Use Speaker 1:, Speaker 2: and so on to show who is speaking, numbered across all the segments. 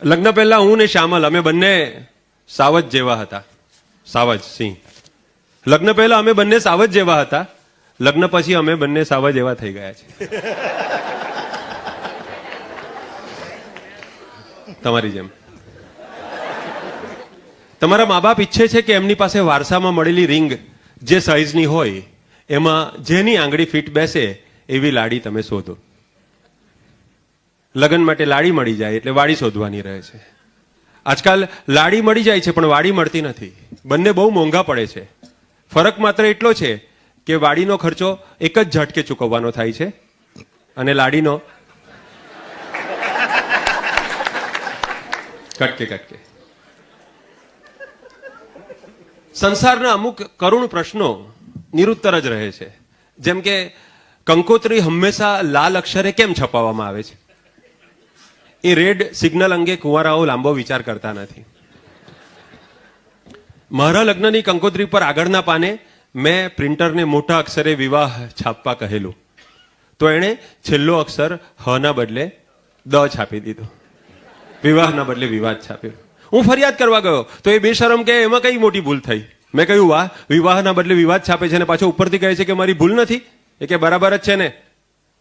Speaker 1: લગ્ન પહેલા હું ને શ્યામલ અમે બંને સાવજ જેવા હતા. સાવજ સિંહ. લગ્ન પહેલા અમે બંને સાવજ જેવા હતા. લગ્ન પછી અમે બંને સાવજ એવા થઈ ગયા છે. તમારી જેમ. તમારા મા બાપ ઈચ્છે છે કે એમની પાસે વારસામાં મળેલી રિંગ જે સાઈઝની હોય એમાં જેની આંગળી ફિટ બેસે એવી લાડી તમે શોધો. લગ્ન માટે લાડી મળી જાય એટલે વાડી શોધવાની રહે છે. આજકાલ લાડી મળી જાય છે પણ વાડી મળતી નથી. બંને બહુ મોંઘા પડે છે. ફરક માત્ર એટલો છે કે વાડીનો ખર્ચો એક જ ઝટકે ચૂકવવાનો થાય છે અને લાડીનો કટકે. સંસારના અમુક કરુણ પ્રશ્નો નિરુત્તર જ રહે છે. જેમ કે કંકોત્રી હંમેશા લાલ અક્ષરે કેમ છપાવવામાં આવે છે? એ રેડ સિગ્નલ અંગે કુંવારાઓ લાંબો વિચાર કરતા નથી. મારા લગ્નની કંકોત્રી પર આગળના પાને મેં પ્રિન્ટરને મોટા અક્ષરે વિવાહ છાપવા કહેલું તો એણે છેલ્લો અક્ષર હ ના બદલે દ છાપી દીધો. વિવાહના બદલે વિવાદ છાપ્યો. હું ફરિયાદ કરવા ગયો તો એ બેશરમ કે એમાં કઈ મોટી ભૂલ થઈ. મેં કહ્યું વાહ, વિવાહના બદલે વિવાદ છાપે છે અને પાછો ઉપરથી કહે છે કે મારી ભૂલ નથી. એ કે બરાબર જ છે ને,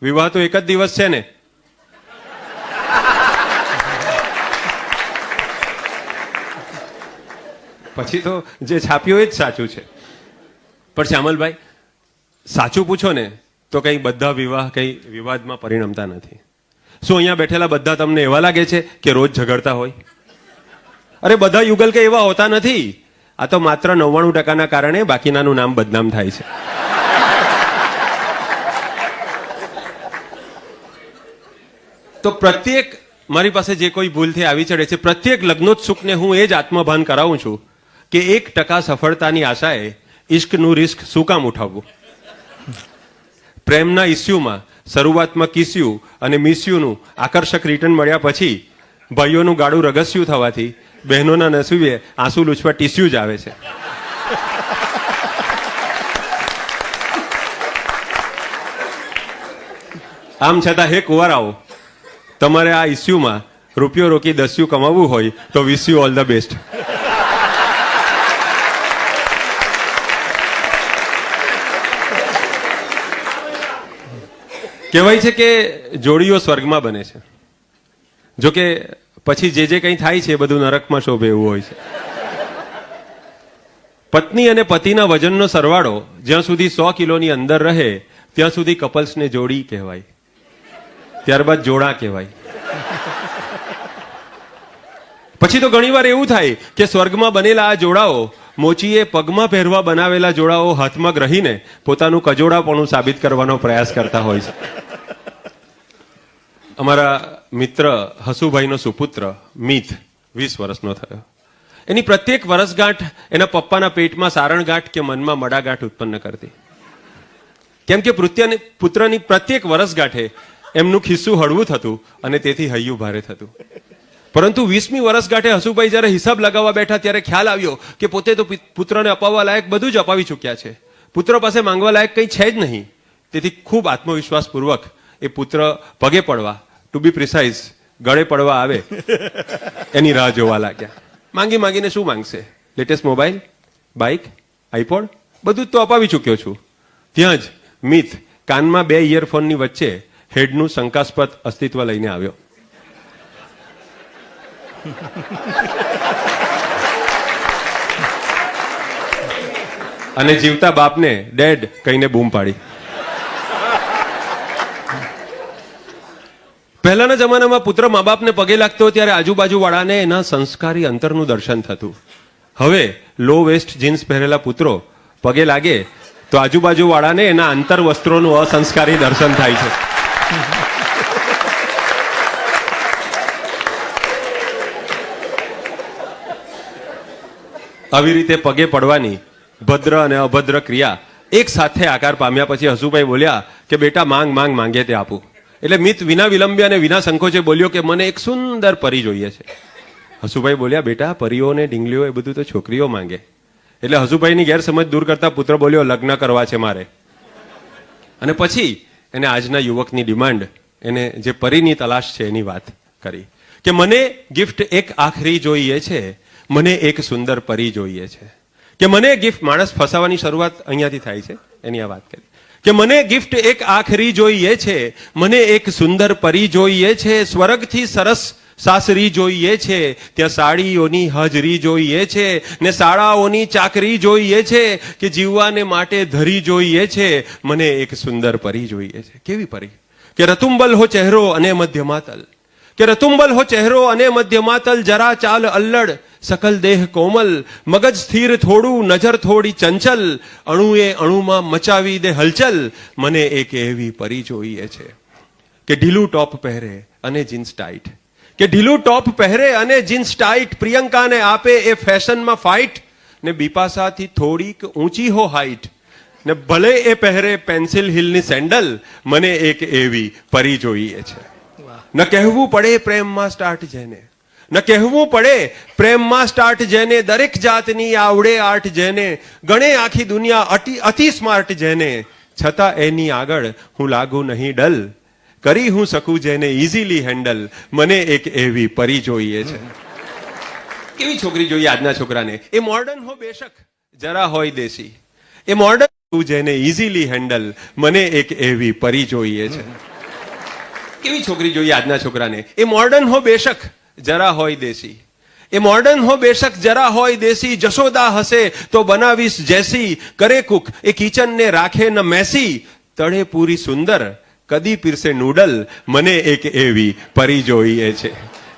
Speaker 1: વિવાહ તો એક જ દિવસ છે ને. પછી તો જે છાપ્યો એ જ સાચું છે. પણ શ્યામલભાઈ, સાચું પૂછો ને તો કઈ બધા વિવાહ કઈ વિવાદમાં પરિણમતા નથી. શું અહીંયા બેઠેલા બધા તમને એવા લાગે છે કે રોજ ઝઘડતા હોય? અરે બધા યુગલ કે એવા હોતા નથી. આ તો માત્ર 99% કારણે બાકીનાનું નામ બદનામ થાય છે. તો પ્રત્યેક મારી પાસે જે કોઈ ભૂલથી આવી ચડે છે, પ્રત્યેક લગ્નોત્સુકને હું એ જ આત્મભાન કરાવું છું કે 1% સફળતાની આશાએ ઇશ્કનું રિસ્ક શું કામ ઉઠાવવું? પ્રેમના ઇસ્યુમાં શરૂઆતમાં કિસ્યું અને મિસ્યુનું આકર્ષક રિટર્ન મળ્યા પછી ભાઈઓનું ગાડું રગસ્યું થવાથી બહેનોના નસીબે આંસુ લૂછવા ટીસ્યુ જ આવે છે. આમ છતાં હે કુંવારાઓ, તમારે આ ઇસ્યુમાં રૂપિયો રોકી 10 કમાવવું હોય તો wish you all the best. કહેવાય છે કે જોડીઓ સ્વર્ગમાં બને છે. જોકે પછી જે કંઈ થાય છે એ બધું નરકમાં શોભે એવું હોય છે. પત્ની અને પતિના વજનનો સરવાળો જ્યાં સુધી 100 કિલોની અંદર રહે ત્યાં સુધી કપલ્સને જોડી કહેવાય, ત્યારબાદ જોડા કહેવાય. પછી તો ઘણીવાર એવું થાય કે સ્વર્ગમાં બનેલા આ જોડાઓ મોચીએ પગમાં પહેરવા બનાવેલા જોડાઓ હાથમાં ગ્રહીને પોતાનું કજોડાપણું સાબિત કરવાનો પ્રયાસ કરતા હોય છે. અમારા મિત્ર હસુભાઈનો સુપુત્ર મિત 20 વર્ષનો થયો. એની પ્રત્યેક વર્ષગાંઠ એના પપ્પાના પેટમાં સારણગાંઠ કે મનમાં મડાગાંઠ ઉત્પન્ન કરતી. કેમ કે પુત્રની પ્રત્યેક વર્ષગાંઠે એમનું ખિસ્સું હળવું થતું અને તેથી હૈયું ભારે થતું. પરંતુ 20મી વર્ષગાંઠે હસુભાઈ જ્યારે હિસાબ લગાવવા બેઠા ત્યારે ખ્યાલ આવ્યો કે પોતે તો પુત્રને અપાવવા લાયક બધું જ અપાવી ચૂક્યા છે. પુત્ર પાસે માંગવા લાયક કંઈ છે જ નહીં. તેથી ખૂબ આત્મવિશ્વાસપૂર્વક એ પુત્ર પગે પડવા, ટુ બી પ્રિસાઇઝ ગળે પડવા આવે એની રાહ જોવા લાગ્યા. માંગીને શું માંગશે? લેટેસ્ટ મોબાઈલ, બાઇક, આઈપોડ બધું જ તો અપાવી ચૂક્યો છું. ત્યાં જ મિત કાનમાં 2 ઇયરફોનની વચ્ચે હેડનું શંકાસ્પદ અસ્તિત્વ લઈને આવ્યો. અને જીવતા બાપને ડેડ કહીને બૂમ પાડી. પહેલાના જમાનામાં પુત્ર મા બાપને પગે લાગતો ત્યારે આજુબાજુ વાળાને એના સંસ્કારી અંતરનું દર્શન થતું. હવે લો વેસ્ટ જીન્સ પહેરેલા પુત્રો પગે લાગે તો આજુબાજુ વાળાને એના અંતર વસ્ત્રોનું અસંસ્કારી દર્શન થાય છે. આવી રીતે પગે પડવાની ભદ્ર અને અભદ્ર ક્રિયા એક સાથે આકાર પામ્યા પછી હસુભાઈ બોલ્યા કે બેટા માંગે તે આપું. એટલે મિત વિના વિલંબે અને વિના સંકોચે બોલ્યો કે મને એક સુંદર પરી જોઈએ છે. હસુભાઈ બોલ્યા બેટા પરીઓ ને ડીંગલીઓ એ બધું તો છોકરીઓ માંગે. એટલે હસુભાઈની ગેરસમજ દૂર કરતા પુત્ર બોલ્યો લગ્ન કરવા છે મારે. અને પછી એને આજના યુવકની ડિમાન્ડ, એને જે પરીની તલાશ છે એની વાત કરી કે મને ગિફ્ટ એક આખરી જોઈએ છે, મને એક સુંદર પરી જોઈએ છે. કે મને ગિફ્ટ, માણસ ફસાવાની શરૂઆત અહીંયાથી થાય છે, એની આ વાત કરી. કે મને ગિફ્ટ એક આખરી જોઈએ છે, મને એક સુંદર પરી જોઈએ છે, સ્વર્ગથી સરસ સાસરી જોઈએ છે, ત્યાં સાડીઓની હાજરી જોઈએ છે, ને શાળાઓની ચાકરી જોઈએ છે, કે જીવવાને માટે ધરી જોઈએ છે, મને એક સુંદર પરી જોઈએ છે. કેવી પરી? કે રતુંબલ હો ચહેરો અને મધ્યમાતલ, કે રતુંબલ હો ચહેરો અને મધ્યમાતલ, જરા ચાલ અલ્લડ સકલ દેહ કોમલ, મગજ સ્થિર થોડું, નજર થોડી ચંચલ, અણુએ અણુમાં મચાવી દે હલચલ, મને એક એવી પરી જોઈએ છે. કે ઢીલું ટોપ પહેરે અને જીન્સ ટાઈટ, કે ઢીલું ટોપ પહેરે અને જીન્સ ટાઈટ, પ્રિયંકાને આપે એ ફેશનમાં ફાઇટ, ને બિપાસાથી થોડીક ઊંચી હો હાઈટ, ને ભલે એ પહેરે પેન્સિલ હિલની સેન્ડલ, મને એક એવી પરી જોઈએ છે. ન કહેવું પડે પ્રેમમાં સ્ટાર્ટ જેને, ન કહેવું પડે પ્રેમમાં સ્ટાર્ટ જેને, દરેક જાતની આવડે આર્ટ જેને, ગણે આખી દુનિયા અતિ સ્માર્ટ જેને, છતાં એની આગળ હું લાગુ નહીં ડલ, કરી હું શકું જેને ઇઝીલી હેન્ડલ, મને એક એવી પરી જોઈએ છે. કેવી છોકરી જોઈએ આજના છોકરાને? એ મોડર્ન હો બેશક, જરા હોય દેશી, એ મોડર્ન જેને ઇઝીલી હેન્ડલ, મને એક એવી પરી જોઈએ છે. કેવી છોકરી જોઈએ આજના છોકરાને? એ મોડર્ન હો બેશક, જરા હોય દેશી, એ મોડર્ન હો બેશક, જરા હોય દેશી, જશોદા હશે તો બનાવીશ જેસી, કરે કુક એ કિચનને રાખે ન મેસી, તળે પૂરી સુંદર કદી પીરસે નૂડલ, મને એક એવી પરી જોઈએ છે.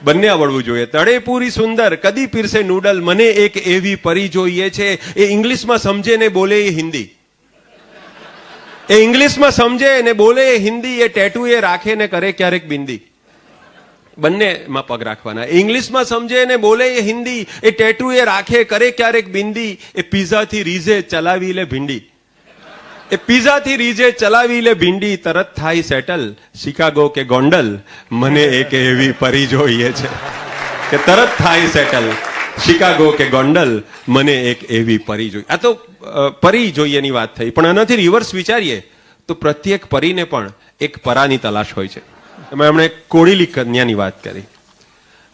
Speaker 1: બંને આવડવું જોઈએ. તળે પૂરી સુંદર કદી પીરસે નૂડલ, મને એક એવી પરી જોઈએ છે. એ ઇંગ્લિશમાં સમજે ને બોલે એ હિન્દી, એ ઇંગ્લિશમાં સમજે ને બોલે એ હિન્દી, એ ટેટુ એ રાખે ને કરે ક્યારેક બિંદી. બંનેમાં પગ રાખવાના. એ ઇંગ્લિશમાં સમજે ને બોલે એ હિન્દી, એ ટેટુ એ રાખે કરે ક્યારેક બિંદી, એ પિઝાથી રીઝે ચલાવી લે ભીંડી, એ પિઝાથી રીઝે ચલાવી લે ભીંડી, તરત થાય સેટલ શિકાગો કે ગોંડલ, મને એક એવી પરી જોઈએ છે. કે તરત થાય સેટલ શિકાગો કે ગોંડલ, મને એક એવી પરી જોઈએ. આ તો પરી જોઈએની વાત થઈ, પણ આનાથી રિવર્સ વિચારીએ તો પ્રત્યેક પરીને પણ એક પરાની તલાશ હોય છે. એમાં એમણે કોડીલી કન્યાની વાત કરી.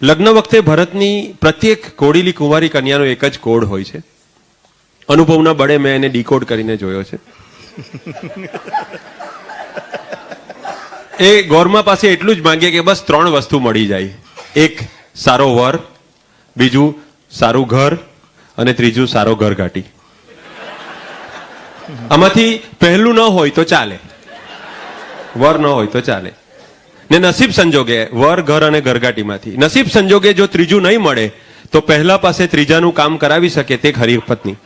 Speaker 1: લગ્ન વખતે ભરતની પ્રત્યેક કોડીલી કુંવારી કન્યાનો એક જ કોડ હોય છે. અનુભવના બળે મેં એને ડીકોડ કરીને જોયો છે. એ ગોરમા પાસે એટલું જ માંગે કે બસ 3 વસ્તુ મળી જાય. એક સારો વર, બીજું સારું ઘર, અને ત્રીજું સારો ઘરઘાટી. આમાંથી પહેલું ન હોય તો ચાલે, વર ન હોય તો ચાલે. ને નસીબ સંજોગે વર, ઘર અને ઘરઘાટીમાંથી નસીબ સંજોગે જો ત્રીજું નહીં મળે તો પહેલા પાસે ત્રીજાનું કામ કરાવી શકે તે ખરી પત્ની.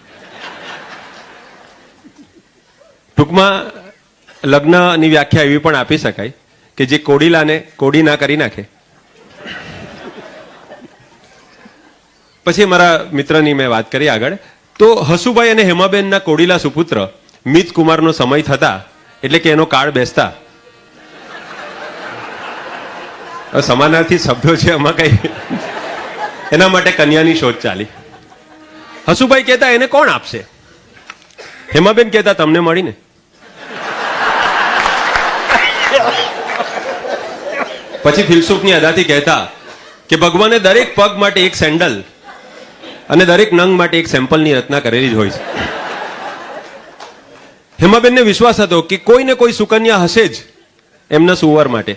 Speaker 1: ટૂંકમાં લગ્નની વ્યાખ્યા એવી પણ આપી શકાય કે જે કોડીલાને કોડી ના કરી નાખે. પછી મારા મિત્રની મેં વાત કરી આગળ, તો હસુભાઈ અને હેમાબેનના કોડીલા સુપુત્ર મિત કુમારનો સમય થતા, એટલે કે એનો કાળ બેસતા, સમાનાર્થી શબ્દો છે આમાં કઈ, એના માટે કન્યાની શોધ ચાલી. હસુભાઈ કહેતા એને કોણ આપશે? હેમાબેન કહેતા તમને મળીને. પછી ફિલસૂફની અદાથી કહેતા કે ભગવાને દરેક પગ માટે એક સેન્ડલ અને દરેક નંગ માટે એક સેમ્પલની રચના કરેલી જ હોય છે. હેમાબેનને વિશ્વાસ હતો કે કોઈ ને કોઈ સુકન્યા હશે જ એમના સુવર માટે.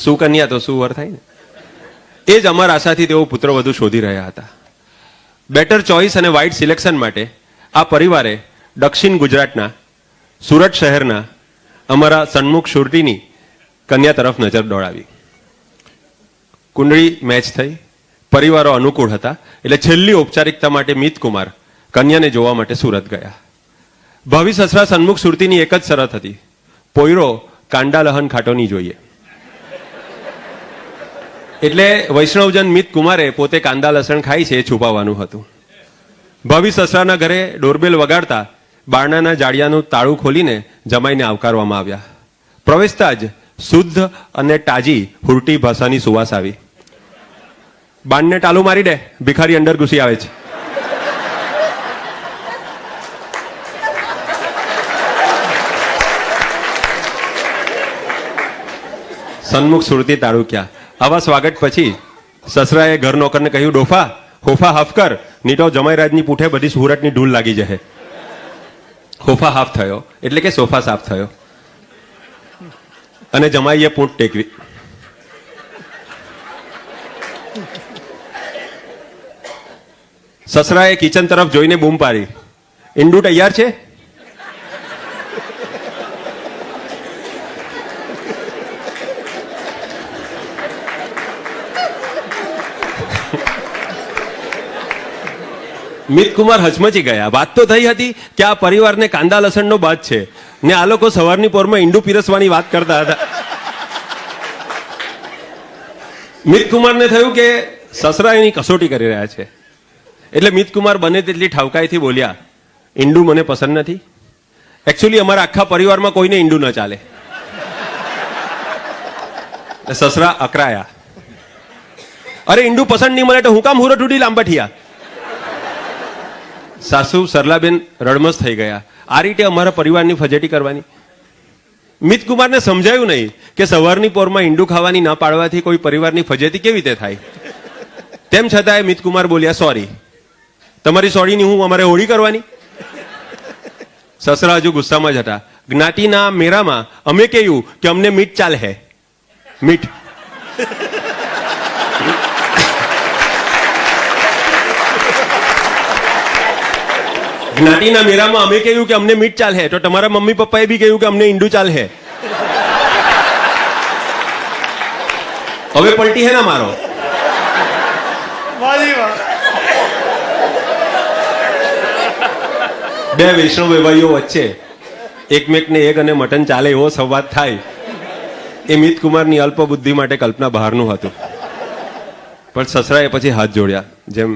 Speaker 1: સુકન્યા તો સુવર થાય ને. એ જ અમાર આશાથી તેઓ પુત્રવધુ શોધી રહ્યા હતા. બેટર ચોઇસ અને વાઇડ સિલેક્શન માટે આ પરિવારે દક્ષિણ ગુજરાતના સુરત શહેરના અમારા સન્મુખ સુરતીની કન્યા તરફ નજર દોડાવી. કુંડળી મેચ થઈ, પરિવારો અનુકૂળ હતા, એટલે છેલ્લી ઔપચારિકતા માટે મિત કુમાર કન્યાને જોવા માટે સુરત ગયા. ભાવિ સસરા સન્મુખ સુરતીની એક જ શરત હતી, પોયરો કાંડા લહન ખાટો નહીં જોઈએ. એટલે વૈષ્ણવજન મિત કુમારે પોતે કાંદા લસણ ખાય છે એ છુપાવવાનું હતું. ભાવિ સસરાના ઘરે ડોરબેલ વગાડતા બારણાના જાળિયાનું તાળું ખોલીને જમાઈને આવકારવામાં આવ્યા. પ્રવેશતા જ શુદ્ધ અને તાજી હુરટી ભાષાની સુવાસ આવી. બાણને ટાલું મારી દે, ભિખારી અંદર ઘૂસી આવે છે. સન્મુખ સુરતી તાળુક્યા. આવા સ્વાગત પછી સસરાએ ઘર નોકરને કહ્યું, ડોફા હોફા હાફ કર, નીટો જમાઈરાજની પૂઠે બધી સુરતની ઢૂલ લાગી જશે. હોફા હાફ થયો એટલે કે સોફા સાફ થયો અને જમાઈએ પૂંઠ ટેકવી. સસરાએ કિચન તરફ જોઈને બૂમ પાડી, ઈંડું તૈયાર છે? મિતકુમાર હચમચી ગયા. વાત તો થઈ હતી કે આ પરિવારને કાંદા લસણનો બાદ છે ને આ લોકો સવારની પોરમાં ઈંડું પીરસવાની વાત કરતા હતા. મિતકુમારને થયું કે સસરા એની કસોટી કરી રહ્યા છે, એટલે મિતકુમાર બને તેટલી ઠાવકાઈથી બોલ્યા, ઈંડું મને પસંદ નથી. એકચ્યુઅલી અમારા આખા પરિવારમાં કોઈને ઈંડું ન ચાલે. સસરા અકરાયા, અરે ઈંડું પસંદ નહીં મળે તો હું કામ હુરટ ઉડી લાંબા થયા. સાસુ સરલાબેન રડમસ થઈ ગયા. આ રીતે અમારા પરિવારની ફજેટી કરવાની? મિતકુમારને સમજાયું નહીં કે સવારની પોરમાં ઈંડું ખાવાની ના પાડવાથી કોઈ પરિવારની ફજેતી કેવી રીતે થાય. તેમ છતાંય મિતકુમાર બોલ્યા, સોરી. તમારી સોરીની હું અમારે હોળી કરવાની? સસરા હજુ ગુસ્સામાં જ હતા. જ્ઞાતિના મેરામાં અમે કહ્યું કે અમને મીઠ ચાલે હે. મીઠ જ્ઞાતિના મેરામાં અમે કહ્યું કે અમને મીઠ ચાલે, તો તમારા મમ્મી પપ્પાએ બી કહ્યું કે અમને ઈંડું ચાલે. હવે પલટી હે ના મારો. બે વૈષ્ણવ વેવાઈઓ વચ્ચે એકમેકને એક અને મટન ચાલે એવો સંવાદ થાય એ મિતકુમારની અલ્પ બુદ્ધિ માટે કલ્પના બહારનું હતું. પણ સસરાએ પછી હાથ જોડ્યા. જેમ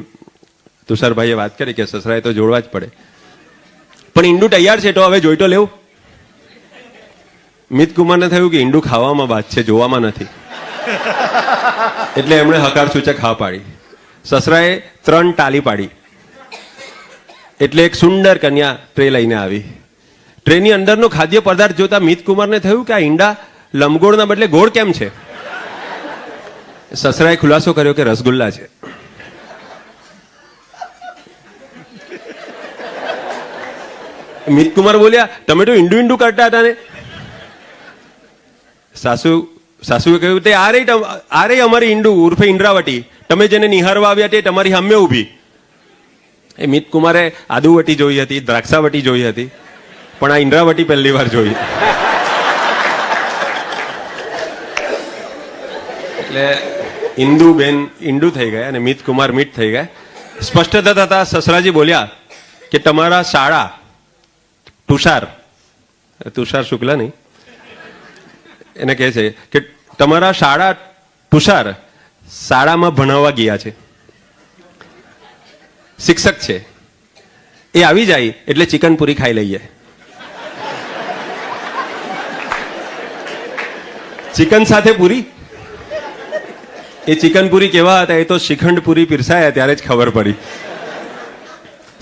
Speaker 1: તુષારભાઈએ વાત કરી કે સસરાએ તો જોડવા જ પડે. પણ ઈંડું તૈયાર છે તો હવે જોઈ તો લેવું. મિતકુમારને થયું કે ઈંડું ખાવામાં વાત છે, જોવામાં નથી. એટલે એમણે હકાર સૂચક હા પાડી. સસરાએ 3 તાલી પાડી એટલે એક સુંદર કન્યા ટ્રે લઈને આવી. ટ્રેની અંદરનો ખાદ્ય પદાર્થ જોતા મિતકુમારને થયું કે આ ઈંડા લંબગોળના બદલે ગોળ કેમ છે. સસરાએ ખુલાસો કર્યો કે રસગુલ્લા છે. મિતકુમાર બોલ્યા, તમે તો ઈંડું ઈંડું કરતા હતા ને. સાસુએ કહ્યું, તે આ રહી અમારી ઈંડું ઉર્ફે ઇન્દ્રાવટી, તમે જેને નિહારવા આવ્યા તે તમારી સામે ઊભી. એ મિતકુમારે આદુવટી જોઈ હતી, દ્રાક્ષાવટી જોઈ હતી, પણ આ ઇન્દ્રાવટી પહેલી વાર જોઈ. એટલે ઇન્દુબેન ઈંડું થઈ ગયા અને મિતકુમાર મીઠ થઈ ગયા. સ્પષ્ટતા થતા સસરાજી બોલ્યા કે તમારા શાળા તુષાર શુક્લા નહીં, એને કહે છે કે તમારા શાળા તુષાર શાળામાં ભણાવવા ગયા છે, શિક્ષક છે, એ આવી જાય એટલે ચિકન પૂરી ખાઈ લઈએ. ચિકન સાથે પૂરી? એ ચિકન પૂરી કેવા હતા એ તો શ્રીખંડ પૂરી પીરસાયા ત્યારે જ ખબર પડી.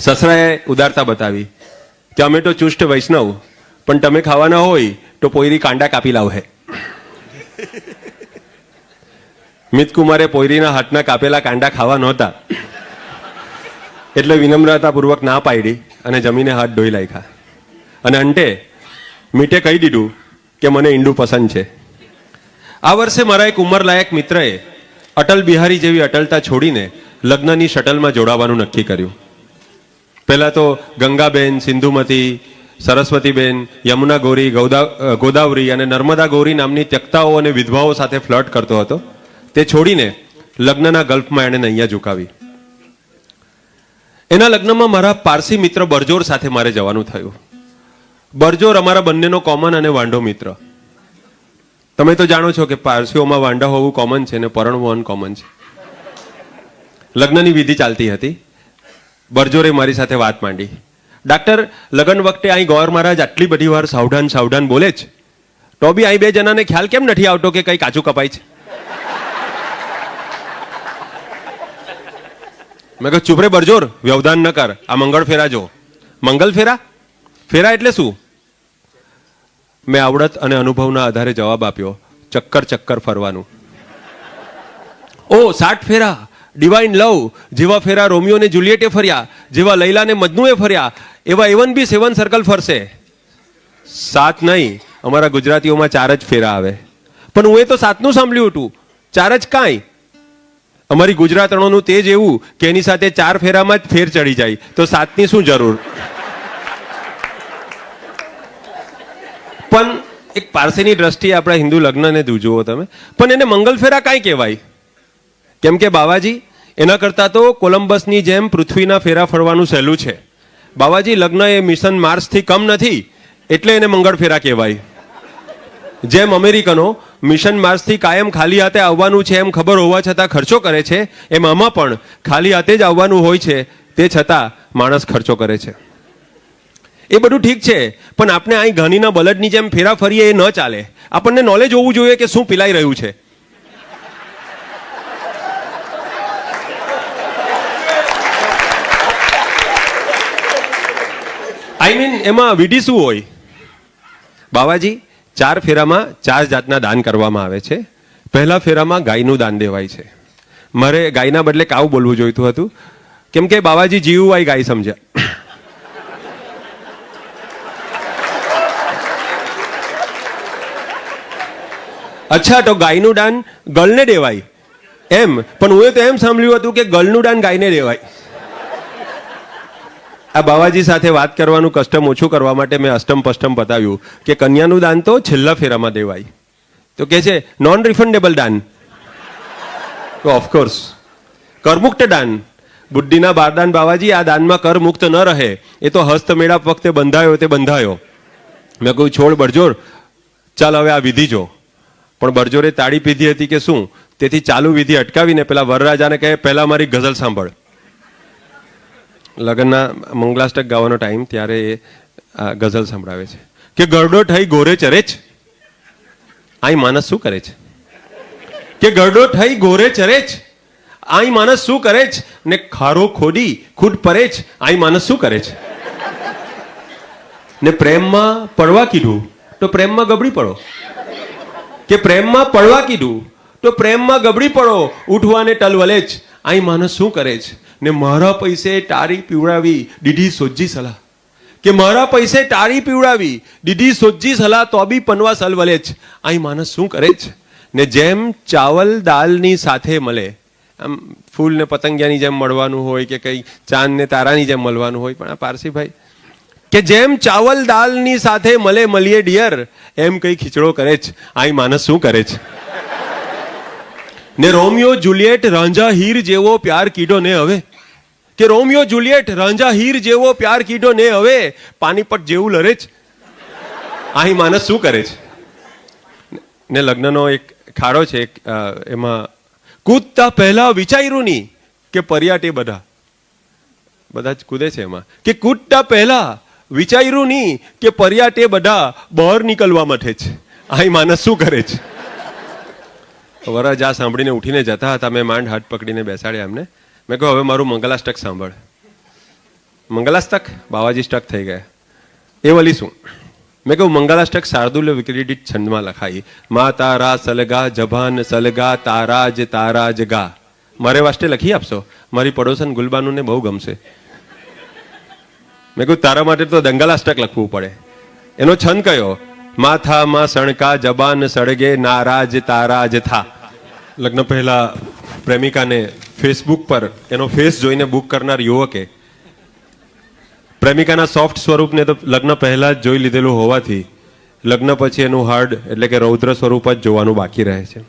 Speaker 1: સસરાએ ઉદારતા બતાવી કે અમે તો ચુષ્ટ વૈષ્ણવ, પણ તમે ખાવાના હોય તો પોયરી કાંડા કાપી લાવહે. મિતકુમારે પોયરીના હાથના કાપેલા કાંડા ખાવા નહોતા એટલે વિનમ્રતાપૂર્વક ના પાડી અને જમીને હાથ ધોઈ નાખ્યા. અને અંતે મીઠે કહી દીધું કે મને ઈંડું પસંદ છે. આ વર્ષે મારા એક ઉંમરલાયક મિત્રએ અટલ બિહારી જેવી અટલતા છોડીને લગ્નની શટલમાં જોડાવાનું નક્કી કર્યું. પહેલા તો ગંગાબેન, સિંધુમતી, સરસ્વતીબેન, યમુના ગૌરી, ગોદાવરી અને નર્મદા ગૌરી નામની ત્યક્તાઓ અને વિધવાઓ સાથે ફ્લર્ટ કરતો હતો. તે છોડીને લગ્નના ગલ્ફમાં એણે નૈયા ઝુકાવી. એના લગ્નમાં મારા પારસી મિત્ર બરજોર સાથે મારે જવાનું થયું. બરજોર અમારા બંનેનો કોમન અને વાંઢો મિત્ર. તમે તો જાણો છો કે પારસીઓમાં વાંઢા હોવું કોમન છે અને પરણવું અનકોમન છે. લગ્નની વિધિ ચાલતી હતી. બરજોરે મારી સાથે વાત માંડી, ડાક્ટર, લગ્ન વખતે અહીં ગોર મહારાજ આટલી બધી વાર સાવધાન બોલે જ, તો બી અહીં બે જણાને ખ્યાલ કેમ નથી આવતો કે કઈ કાચું કપાય છે? મેં કહ્યું, ચૂપ રે બરજોર, વ્યવધાન ન કર, આ મંગળ ફેરા જો. મંગલ ફેરા? ફેરા એટલે શું? મેં આવડત અને અનુભવના આધારે જવાબ આપ્યો, ચક્કર ચક્કર ફરવાનું. ઓ 60 ફેરા, ડિવાઇન લવ જેવા ફેરા રોમિયો ને જુલિયટે ફર્યા, જેવા લૈલા ને મજનુએ ફર્યા, એવા A1 બી 7 સર્કલ ફરશે. 7 નહીં, અમારા ગુજરાતીઓમાં 4 જ ફેરા આવે. પણ હું એ તો 7નું સાંભળ્યું હતું, 4 જ કાંઈ. અમારી ગુજરાતણોનું તેજ એવું કે એની સાથે 4 ફેરામાં જ ફેર ચડી જાય, તો 7ની શું જરૂર. પણ એક પારસીની દ્રષ્ટિએ આપણા હિન્દુ લગ્નને જુઓ તમે, પણ એને મંગલ ફેરા કાંઈ કહેવાય? કેમ કે બાવાજી એના કરતાં તો કોલંબસની જેમ પૃથ્વીના ફેરા ફરવાનું સહેલું છે. બાવાજી લગ્ન એ મિશન માર્સથી કમ નથી, એટલે એને મંગળ ફેરા કહેવાય. જેમ અમેરિકનો મિશન માર્સથી કાયમ ખાલી હાથે આવવાનું છે એમ ખબર હોવા છતાં ખર્ચો કરે છે, એમ આમાં પણ ખાલી હાથે જ આવવાનું હોય છે, તે છતાં માણસ ખર્ચો કરે છે. એ બધું ઠીક છે, પણ આપણે અહીં ઘાનીના બલડની જેમ ફેરા ફરીએ એ ન ચાલે. આપણને નોલેજ હોવું જોઈએ કે શું પીલાઈ રહ્યું છે. આઈ મીન એમાં વિધિ શું હોય? બાવાજી 4 ફેરામાં 4 જાતના દાન કરવામાં આવે છે. પહેલા ફેરામાં ગાયનું દાન દેવાય છે. મારે ગાયના બદલે કાવ બોલવું જોઈતું હતું, કેમ કે બાવાજી જીવવાય ગાય સમજ્યા. અચ્છા, તો ગાયનું દાન ગળને દેવાય એમ? પણ હું તો એમ સાંભળ્યું હતું કે ગળનું દાન ગાયને દેવાય. આ બાવાજી સાથે વાત કરવાનું કસ્ટમ ઓછું કરવા માટે મેં અષ્ટમ પષ્ટમ બતાવ્યું કે કન્યાનું દાન તો છેલ્લા ફેરામાં દેવાય. તો કે છે નોન રિફંડેબલ દાન. તો ઓફકોર્સ કરમુક્ત દાન, બુદ્ધિના બારદાન. બાવાજી આ દાનમાં કર મુક્ત ન રહે, એ તો હસ્તમેળાપ વખતે બંધાયો તે બંધાયો. મેં કહ્યું છોડ બરજોર, ચાલ હવે આ વિધિ જો. પણ બરજોરે તાળી પીધી હતી કે શું, તેથી ચાલુ વિધિ અટકાવીને પેલા વરરાજાને કહે પહેલા મારી ગઝલ સાંભળ. લગ્નના મંગલાષ્ટક ગાવાનો ટાઈમ, ત્યારે એ ગઝલ સંભળાવે છે કે ગરડો થઈ ગોરે ચરે જ, આઈ માણસ શું કરે છે? કે ગરડો થઈ ગોરે ચરે જ, આઈ માણસ શું કરે છે? ને ખારો ખોડી ખુદ પરે જ, આઈ માણસ શું કરે છે? ને પ્રેમમાં પડવા કીધું તો પ્રેમમાં ગબડી પડો, કે પ્રેમમાં પડવા કીધું તો પ્રેમમાં ગબડી પડો, ઉઠવાને ટલવલે જ, આઈ માણસ શું કરે છે? ને મારા પૈસે તારી પીવડાવી દીધી સોજી સલાહ, કે મારા પૈસે તારી પીવડાવી દીધી સોજી સલાહ, તો બી પનવા સલવલે જ, આઈ માણસ શું કરે છે? ને જેમ ચાવલ દાલની સાથે મળે, આમ ફૂલ ને પતંગિયાની જેમ મળવાનું હોય કે કઈ ચાંદ ને તારાની જેમ મળવાનું હોય, પણ આ પારસીભાઈ કે જેમ ચાવલ દાલની સાથે મળે મળીએ ડિયર, એમ કઈ ખીચડો કરે છે, આઈ માણસ શું કરે છે? ને રોમિયો જુલિયટ રાંઝા હીર જેવો પ્યાર કીધો ને હવે, કે રોમિયો જુલિયટ રાંઝા હીર જેવો પ્યાર કીધો ને હવે, પાણીપત જેવું લરે છે, આઈ માણસ શું કરે છે? ને લગ્નનો એક ખાડો છે, એમાં કૂદતા પહેલા વિચાર્યું નહીં કે પર્યાટે બધા જ કૂદે છે એમાં, કે કૂદતા પહેલા વિચાર્યું નહીં કે પર્યાટે બધા બહાર નીકળવા મથે છે, આઈ માણસ શું કરે છે? વરરાજા સાંભળીને ઉઠીને જતા હતા, મેં માંડ હાથ પકડીને બેસાડ્યા એમને. મેં કહ્યું હવે મારું મંગલાષ્ટક સાંભળ. મંગલાષ્ટક? બાવાજી સ્ટક થઈ ગયા. એ વળી શું? મેં કહ્યું મંગલાષ્ટક શાર્દુલ્ય વિક્રીડિત છંદમાં લખાઈ, મા તારા સલગા જભાન સલગા તારાજ તારાજ ગા. મારે વાસ્તે લખી આપશો? મારી પડોશન ગુલબાનુને બહુ ગમશે. મેં કહ્યું તારા માટે તો દંગલાષ્ટક લખવું પડે. એનો છંદ કયો? માથામાં સણકા જબાન સળગે નારાજ તારાજ થા. લગ્ન પહેલા પ્રેમિકાને ફેસબુક પર એનો ફેસ જોઈને બુક કરનાર યુવકે પ્રેમિકાના સોફ્ટ સ્વરૂપને તો લગ્ન પહેલા જ જોઈ લીધેલું હોવાથી લગ્ન પછી એનું હાર્ડ એટલે કે રૌદ્ર સ્વરૂપ જ જોવાનું બાકી રહે છે.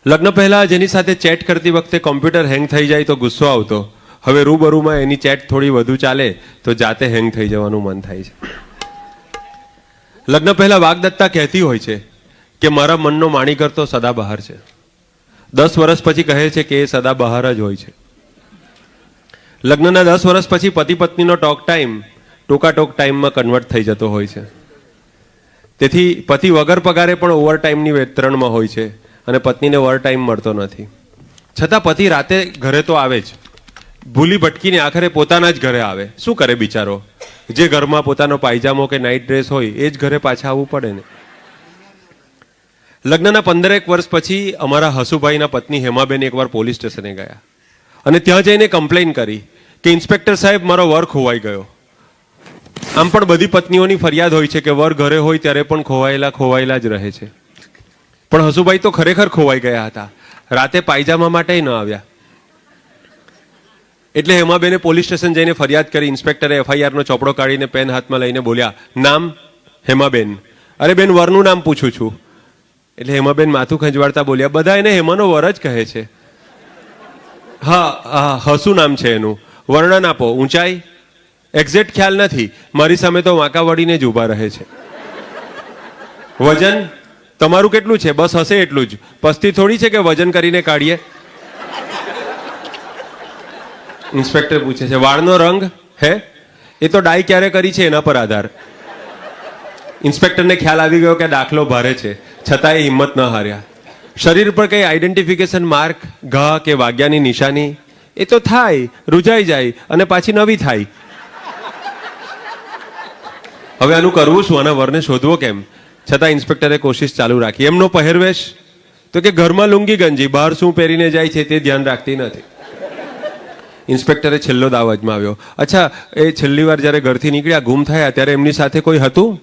Speaker 1: લગ્ન પહેલા જેની સાથે ચેટ કરતી વખતે કોમ્પ્યુટર હેંગ થઈ જાય તો ગુસ્સો આવતો, હવે રૂબરૂમાં એની ચેટ થોડી વધુ ચાલે તો જાતે હેંગ થઈ જવાનું મન થાય છે. લગ્ન પહેલા વાગદત્તા કહેતી હોય છે કે મારા મનનો માણીકર તો સદા બહાર છે. 10 વર્ષ પછી કહે છે કે એ સદા બહાર જ હોય છે. લગ્નના 10 વર્ષ પછી પતિ પત્નીનો ટોક ટાઈમ ટોકાટોક ટાઈમમાં કન્વર્ટ થઈ જતો હોય છે. તેથી પતિ વગર પગારે પણ ઓવર ટાઈમની વેતરણમાં હોય છે અને પત્નીને ઓવર ટાઈમ મળતો નથી. છતાં પતિ રાતે ઘરે તો આવે જ, ભૂલી ભટકીને આખરે પોતાના જ ઘરે આવે. શું કરે બિચારો? જે ઘરમાં પોતાનો પાયજામો કે નાઇટ ડ્રેસ હોય એ જ ઘરે પાછા આવવું પડે ને. લગ્નના 15 વર્ષ પછી અમારા હસુભાઈના પત્ની હેમાબેન એકવાર પોલીસ સ્ટેશને ગયા અને ત્યાં જઈને કમ્પ્લેન કરી કે ઇન્સ્પેક્ટર સાહેબ મારો વર ખોવાઈ ગયો. આમ પણ બધી પત્નીઓની ફરિયાદ હોય છે કે વર ઘરે હોય ત્યારે પણ ખોવાયેલા જ રહે છે. પણ હસુભાઈ તો ખરેખર ખોવાઈ ગયા હતા. રાતે પાયજામા માટે ન આવ્યા. એટલે હેમાબેને પોલીસ સ્ટેશન જઈને ફરિયાદ કરી. ઇન્સ્પેક્ટરે FIR નો ચોપડો કાઢીને પેન હાથમાં લઈને બોલ્યા, નામ હેમાબેન. અરે બેન, વરનું નામ પૂછું છું. એટલે હેમાબેન માથું ખંજવાળતા બોલ્યા, બધા એને હેમાનો વર જ કહે છે. હા, હસુ નામ છે એનું. વર્ણન આપો. ઊંચાઈ? એક્ઝેક્ટ ખ્યાલ નથી. મારી સામે તો વાંકા વળીને જ ઊભા રહે છે. વજન? તમારું કેટલું છે? બસ હશે એટલું જ. પસ્તી થોડી છે કે વજન કરીને કાઢીએ. ઇન્સ્પેક્ટર પૂછે છે, વાળનો રંગ? હે, એ તો ડાય ક્યારે કરી છે એના પર આધાર. ઇન્સ્પેક્ટરને ખ્યાલ આવી ગયો કે દાખલો ભારે છે, છતાં એ હિંમત ન હાર્યા. શરીર પર કઈ આઈડેન્ટિફિકેશન માર્ક, ઘા કે વાગ્યાની નિશાની? એ તો થાય, રૂજાઈ જાય અને પાછી નવી થાય. હવે આનું કરવું શું? આના વરને શોધવો કેમ? છતાં ઇન્સ્પેક્ટરે કોશિશ ચાલુ રાખી. એમનો પહેરવેશ તો કે ઘરમાં લુંગી ગંજી, બહાર શું પહેરીને જાય છે તે ધ્યાન રાખતી નથી. ઇન્સ્પેક્ટરે છેલ્લો દાવ અજમાવ્યો. અચ્છા, એ છેલ્લી વાર જ્યારે ઘરથી નીકળ્યા, ગુમ થયા, ત્યારે એમની સાથે કોઈ હતું?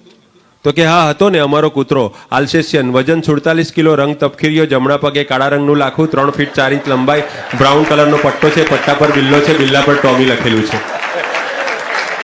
Speaker 1: તો કે હા, હતો ને, અમારો કૂતરો આલ્સેશિયન, વજન 47 કિલો, રંગ તપકીરીયો, જમણા પગે કાળા રંગનું લાખું, 3 ફીટ 4 ઇંચ લંબાઈ, બ્રાઉન કલરનો પટ્ટો છે, પટ્ટા પર બિલ્લો છે, બિલ્લા પર ટોમી લખેલું છે.